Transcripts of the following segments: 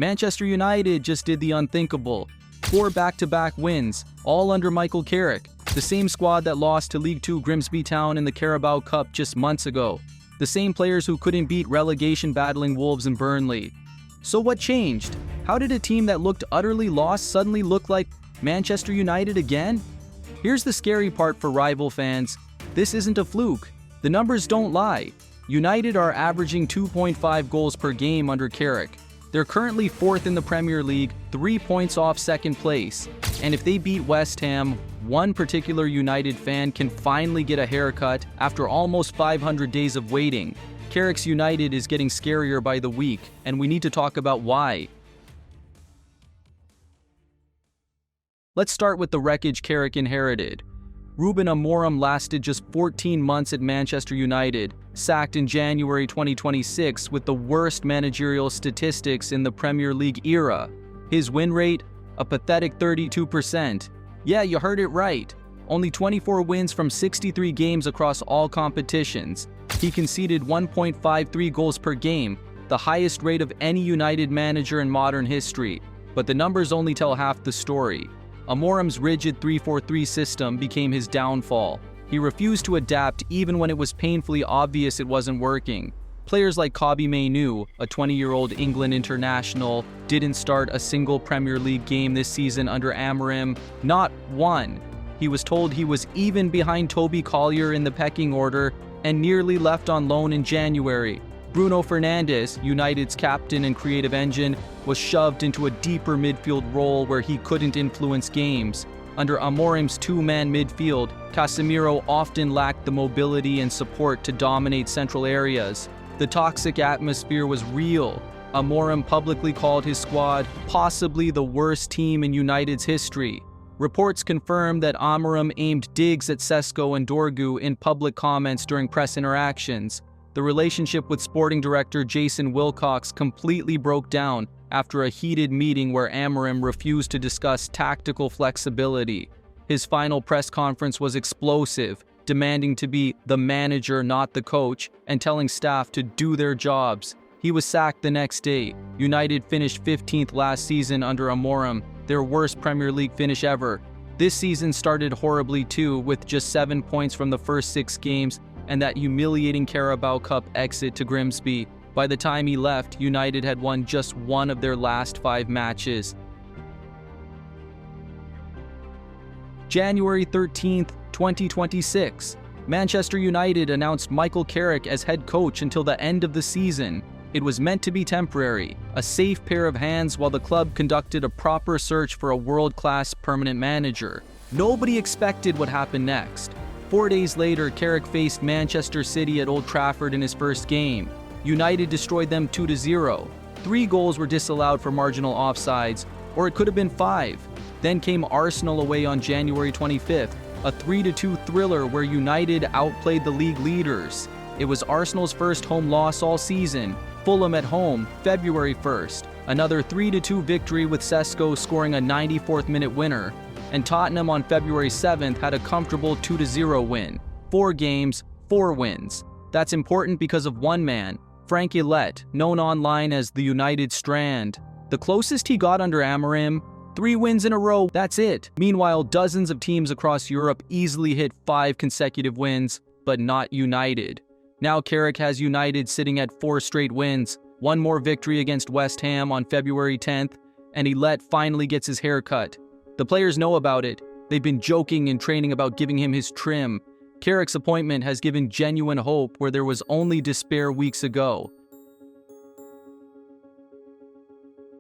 Manchester United just did the unthinkable. 4 back-to-back wins, all under Michael Carrick, the same squad that lost to League Two Grimsby Town in the Carabao Cup just months ago. The same players who couldn't beat relegation-battling Wolves and Burnley. So what changed? How did a team that looked utterly lost suddenly look like Manchester United again? Here's the scary part for rival fans. This isn't a fluke. The numbers don't lie. United are averaging 2.5 goals per game under Carrick. They're currently 4th in the Premier League, 3 points off second place. And if they beat West Ham, one particular United fan can finally get a haircut after almost 500 days of waiting. Carrick's United is getting scarier by the week, and we need to talk about why. Let's start with the wreckage Carrick inherited. Ruben Amorim lasted just 14 months at Manchester United, sacked in January 2026 with the worst managerial statistics in the Premier League era. His win rate? A pathetic 32%. Yeah, you heard it right. Only 24 wins from 63 games across all competitions. He conceded 1.53 goals per game, the highest rate of any United manager in modern history. But the numbers only tell half the story. Amorim's rigid 3-4-3 system became his downfall. He refused to adapt even when it was painfully obvious it wasn't working. Players like Kobbie Mainoo, a 20-year-old England international, didn't start a single Premier League game this season under Amorim, not one. He was told he was even behind Toby Collier in the pecking order and nearly left on loan in January. Bruno Fernandes, United's captain and creative engine, was shoved into a deeper midfield role where he couldn't influence games. Under Amorim's two-man midfield, Casemiro often lacked the mobility and support to dominate central areas. The toxic atmosphere was real. Amorim publicly called his squad possibly the worst team in United's history. Reports confirm that Amorim aimed digs at Sesko and Dorgu in public comments during press interactions. The relationship with sporting director Jason Wilcox completely broke down after a heated meeting where Amorim refused to discuss tactical flexibility. His final press conference was explosive, demanding to be the manager, not the coach, and telling staff to do their jobs. He was sacked the next day. United finished 15th last season under Amorim, their worst Premier League finish ever. This season started horribly too, with just 7 points from the first 6 games and that humiliating Carabao Cup exit to Grimsby. By the time he left, United had won just 1 of their last 5 matches. January 13th, 2026. Manchester United announced Michael Carrick as head coach until the end of the season. It was meant to be temporary, a safe pair of hands while the club conducted a proper search for a world-class permanent manager. Nobody expected what happened next. 4 days later, Carrick faced Manchester City at Old Trafford in his first game. United destroyed them 2-0. 3 goals were disallowed for marginal offsides, or it could have been 5. Then came Arsenal away on January 25th, a 3-2 thriller where United outplayed the league leaders. It was Arsenal's first home loss all season. Fulham at home, February 1st. Another 3-2 victory with Sesko scoring a 94th minute winner. And Tottenham on February 7th had a comfortable 2-0 win. 4 games, 4 wins. That's important because of one man, Frank Illet, known online as the United Strand. The closest he got under Amorim, 3 wins in a row, that's it. Meanwhile, dozens of teams across Europe easily hit 5 consecutive wins, but not United. Now Carrick has United sitting at 4 straight wins, 1 more victory against West Ham on February 10th, and Illet finally gets his haircut. The players know about it. They've been joking in training about giving him his trim. Carrick's appointment has given genuine hope where there was only despair weeks ago.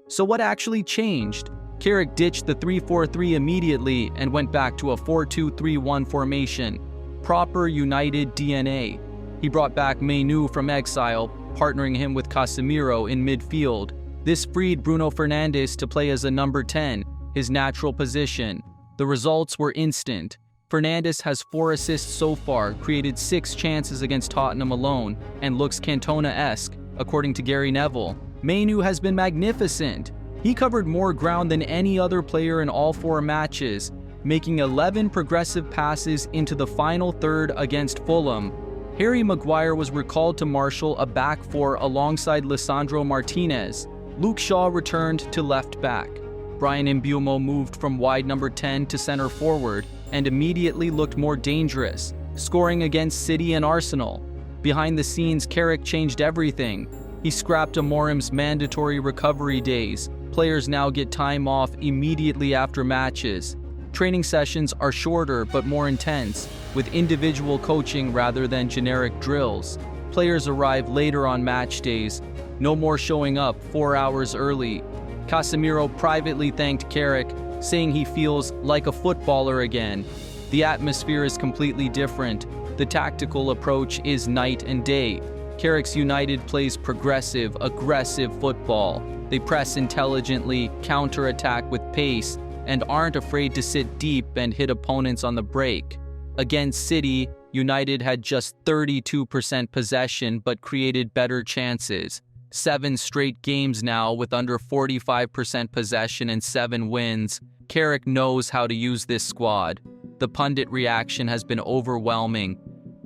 So what actually changed? Carrick ditched the 3-4-3 immediately and went back to a 4-2-3-1 formation. Proper United DNA. He brought back Mainoo from exile, partnering him with Casemiro in midfield. This freed Bruno Fernandes to play as a number 10, his natural position. The results were instant. Fernandes has 4 assists so far, created 6 chances against Tottenham alone, and looks Cantona-esque, according to Gary Neville. Mainoo has been magnificent. He covered more ground than any other player in all 4 matches, making 11 progressive passes into the final third against Fulham. Harry Maguire was recalled to marshal a back 4 alongside Lisandro Martinez. Luke Shaw returned to left back. Brian Mbeumo moved from wide number 10 to center forward and immediately looked more dangerous, scoring against City and Arsenal. Behind the scenes, Carrick changed everything. He scrapped Amorim's mandatory recovery days. Players now get time off immediately after matches. Training sessions are shorter but more intense, with individual coaching rather than generic drills. Players arrive later on match days. No more showing up 4 hours early. Casemiro privately thanked Carrick, saying he feels like a footballer again. The atmosphere is completely different. The tactical approach is night and day. Carrick's United plays progressive, aggressive football. They press intelligently, counter-attack with pace, and aren't afraid to sit deep and hit opponents on the break. Against City, United had just 32% possession but created better chances. 7 straight games now with under 45% possession and 7 wins. Carrick knows how to use this squad. The pundit reaction has been overwhelming.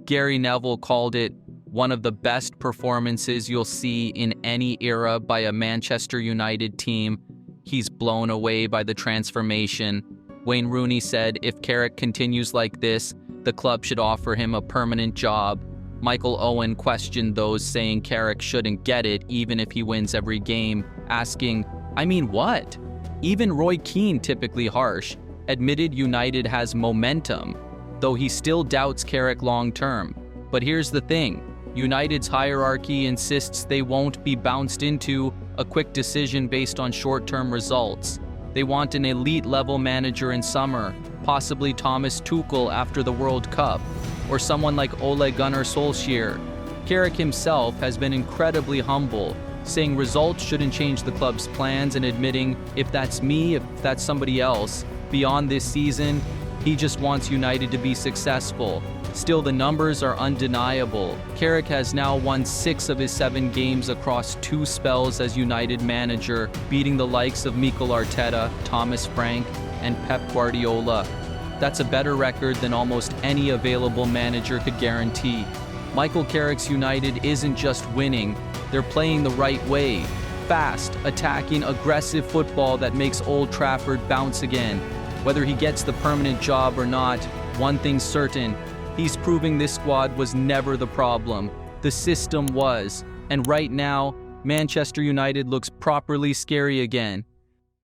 Gary Neville called it one of the best performances you'll see in any era by a Manchester United team. He's blown away by the transformation. Wayne Rooney said if Carrick continues like this, the club should offer him a permanent job. Michael Owen questioned those saying Carrick shouldn't get it even if he wins every game, asking, I mean what? Even Roy Keane, typically harsh, admitted United has momentum, though he still doubts Carrick long-term. But here's the thing, United's hierarchy insists they won't be bounced into a quick decision based on short-term results. They want an elite-level manager in summer, possibly Thomas Tuchel after the World Cup, or someone like Ole Gunnar Solskjaer. Carrick himself has been incredibly humble, saying results shouldn't change the club's plans and admitting, if that's me, if that's somebody else, beyond this season, he just wants United to be successful. Still, the numbers are undeniable. Carrick has now won 6 of his 7 games across 2 spells as United manager, beating the likes of Mikel Arteta, Thomas Frank, and Pep Guardiola. That's a better record than almost any available manager could guarantee. Michael Carrick's United isn't just winning, they're playing the right way. Fast, attacking, aggressive football that makes Old Trafford bounce again. Whether he gets the permanent job or not, one thing's certain, he's proving this squad was never the problem. The system was. And right now, Manchester United looks properly scary again.